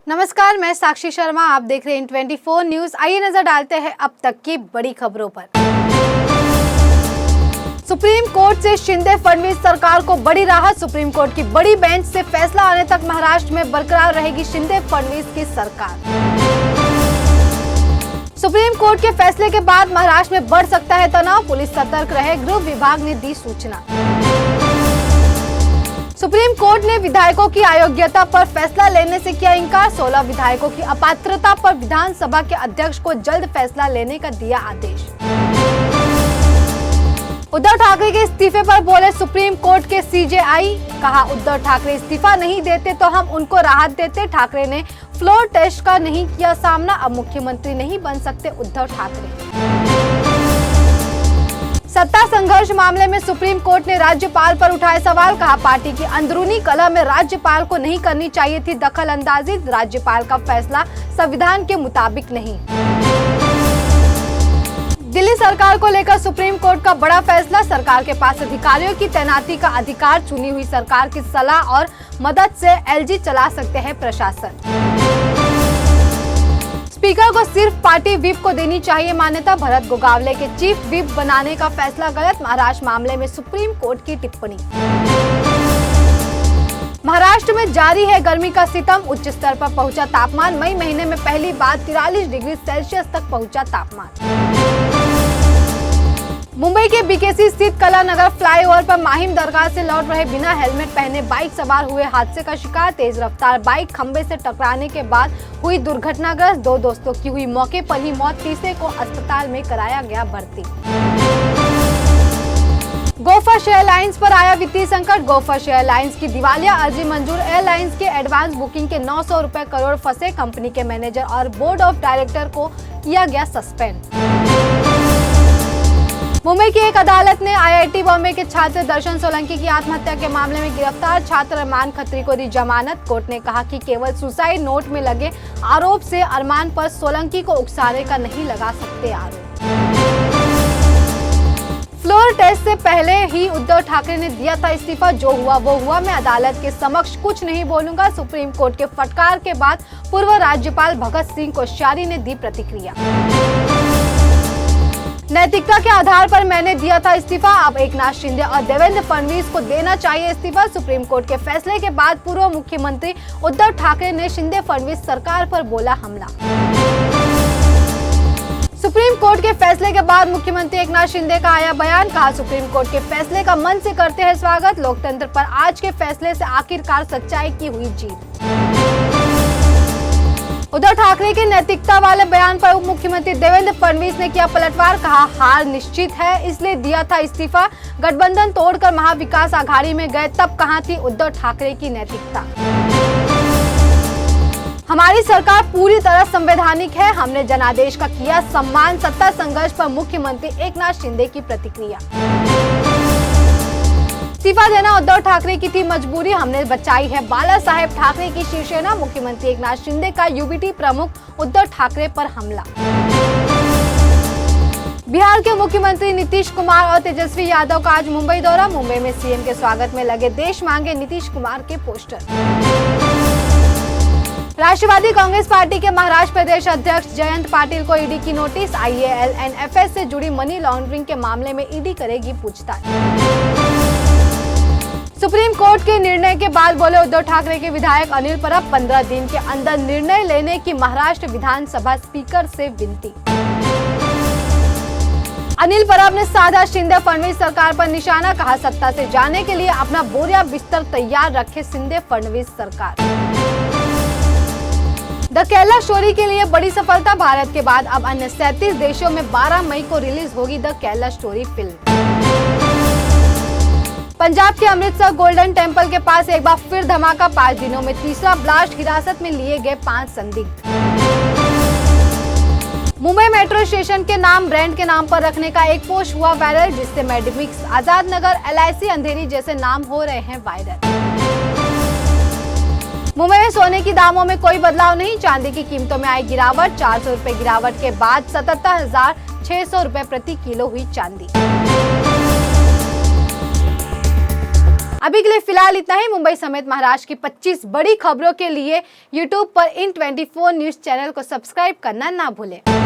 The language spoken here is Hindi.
नमस्कार, मैं साक्षी शर्मा। आप देख रहे हैं 24 न्यूज। आइए नजर डालते हैं अब तक की बड़ी खबरों पर। सुप्रीम कोर्ट से शिंदे फडणवीस सरकार को बड़ी राहत। सुप्रीम कोर्ट की बड़ी बेंच से फैसला आने तक महाराष्ट्र में बरकरार रहेगी शिंदे फडणवीस की सरकार। सुप्रीम कोर्ट के फैसले के बाद महाराष्ट्र में बढ़ सकता है तनाव, पुलिस सतर्क रहे, गृह विभाग ने दी सूचना। सुप्रीम कोर्ट ने विधायकों की अयोग्यता पर फैसला लेने से किया इनकार। 16 विधायकों की अपात्रता पर विधानसभा के अध्यक्ष को जल्द फैसला लेने का दिया आदेश। उद्धव ठाकरे के इस्तीफे पर बोले सुप्रीम कोर्ट के सीजेआई, कहा उद्धव ठाकरे इस्तीफा नहीं देते तो हम उनको राहत देते। ठाकरे ने फ्लोर टेस्ट का नहीं किया सामना, अब मुख्यमंत्री नहीं बन सकते उद्धव ठाकरे। सत्ता संघर्ष मामले में सुप्रीम कोर्ट ने राज्यपाल पर उठाए सवाल, कहा पार्टी की अंदरूनी कलह में राज्यपाल को नहीं करनी चाहिए थी दखल अंदाजी। राज्यपाल का फैसला संविधान के मुताबिक नहीं। दिल्ली सरकार को लेकर सुप्रीम कोर्ट का बड़ा फैसला, सरकार के पास अधिकारियों की तैनाती का अधिकार। चुनी हुई सरकार की सलाह और मदद से एलजी चला सकते हैं प्रशासन। स्पीकर को सिर्फ पार्टी व्हिप को देनी चाहिए मान्यता, भरत गोगावले के चीफ व्हिप बनाने का फैसला गलत। महाराष्ट्र मामले में सुप्रीम कोर्ट की टिप्पणी। महाराष्ट्र में जारी है गर्मी का सितम, उच्च स्तर पर पहुंचा तापमान। मई महीने में पहली बार 43 डिग्री सेल्सियस तक पहुंचा तापमान। मुंबई के बीकेसी स्थित कला नगर फ्लाईओवर पर माहिम दरगाह से लौट रहे बिना हेलमेट पहने बाइक सवार हुए हादसे का शिकार। तेज रफ्तार बाइक खंबे से टकराने के बाद हुई दुर्घटनाग्रस्त, 2 दोस्तों की हुई मौके पर ही मौत, तीसरे को अस्पताल में कराया गया भर्ती। गोफर्स एयरलाइंस पर आया वित्तीय संकट, गोफर्स एयरलाइंस की दिवालिया अर्जी मंजूर। एयरलाइंस के एडवांस बुकिंग के 900 रुपए करोड़ फंसे, कंपनी के मैनेजर और बोर्ड ऑफ डायरेक्टर को किया गया सस्पेंड। मुंबई की एक अदालत ने आईआईटी बॉम्बे के छात्र दर्शन सोलंकी की आत्महत्या के मामले में गिरफ्तार छात्र अरमान खत्री को दी जमानत। कोर्ट ने कहा कि केवल सुसाइड नोट में लगे आरोप से अरमान पर सोलंकी को उकसाने का नहीं लगा सकते आरोप। फ्लोर टेस्ट से पहले ही उद्धव ठाकरे ने दिया था इस्तीफा, जो हुआ वो हुआ, मैं अदालत के समक्ष कुछ नहीं बोलूंगा। सुप्रीम कोर्ट के फटकार के बाद पूर्व राज्यपाल भगत सिंह कोश्यारी ने दी प्रतिक्रिया। नैतिकता के आधार पर मैंने दिया था इस्तीफा, अब एकनाथ शिंदे और देवेंद्र फडणवीस को देना चाहिए इस्तीफा। सुप्रीम कोर्ट के फैसले के बाद पूर्व मुख्यमंत्री उद्धव ठाकरे ने शिंदे फडणवीस सरकार पर बोला हमला। सुप्रीम कोर्ट के फैसले के बाद मुख्यमंत्री एकनाथ शिंदे का आया बयान, कहा सुप्रीम कोर्ट के फैसले का मन से करते हैं स्वागत। लोकतंत्र पर आज के फैसले से आखिरकार सच्चाई की हुई जीत। उद्धव ठाकरे के नैतिकता वाले बयान पर उप मुख्यमंत्री देवेंद्र फडणवीस ने किया पलटवार, कहा हार निश्चित है इसलिए दिया था इस्तीफा। गठबंधन तोड़कर महाविकास आघाड़ी में गए तब कहां थी उद्धव ठाकरे की नैतिकता। हमारी सरकार पूरी तरह संवैधानिक है, हमने जनादेश का किया सम्मान। सत्ता संघर्ष पर मुख्यमंत्री एकनाथ शिंदे की प्रतिक्रिया। इस्तीफा देना उद्धव ठाकरे की थी मजबूरी, हमने बचाई है बाला साहेब ठाकरे की शिवसेना। मुख्यमंत्री एकनाथ शिंदे का यूबीटी प्रमुख उद्धव ठाकरे पर हमला। बिहार के मुख्यमंत्री नीतीश कुमार और तेजस्वी यादव का आज मुंबई दौरा। मुंबई में सीएम के स्वागत में लगे देश मांगे नीतीश कुमार के पोस्टर। राष्ट्रवादी कांग्रेस पार्टी के महाराष्ट्र प्रदेश अध्यक्ष जयंत पाटिल को ईडी की नोटिस। IALNFS से जुड़ी मनी लॉन्ड्रिंग के मामले में ईडी करेगी पूछताछ। सुप्रीम कोर्ट के निर्णय के बाद बोले उद्धव ठाकरे के विधायक अनिल परब, 15 दिन के अंदर निर्णय लेने की महाराष्ट्र विधानसभा स्पीकर से विनती। अनिल परब ने साधा शिंदे फडणवीस सरकार पर निशाना, कहा सत्ता से जाने के लिए अपना बोरिया बिस्तर तैयार रखे शिंदे फडणवीस सरकार। द कैलाश स्टोरी के लिए बड़ी सफलता, भारत के बाद अब अन्य 37 देशों में 12 मई को रिलीज होगी the Kailash story film. Punjab के अमृतसर गोल्डन टेम्पल के पास एक बार फिर धमाका, 5 दिनों में तीसरा ब्लास्ट, हिरासत में लिए गए 5 संदिग्ध। मुंबई मेट्रो स्टेशन के नाम ब्रांड के नाम पर रखने का एक पोस्ट हुआ वायरल, जिससे मेडिमिक्स, आजाद नगर, LIC, अंधेरी जैसे नाम हो रहे हैं वायरल। मुंबई में सोने की दामों में कोई बदलाव नहीं, चांदी की कीमतों में आई गिरावट। 400 रुपए गिरावट के बाद 77,600 रुपए प्रति किलो हुई चांदी। अभी के लिए फिलहाल इतना ही। मुंबई समेत महाराष्ट्र की 25 बड़ी खबरों के लिए यूट्यूब पर IN24 न्यूज चैनल को सब्सक्राइब करना ना भूलें।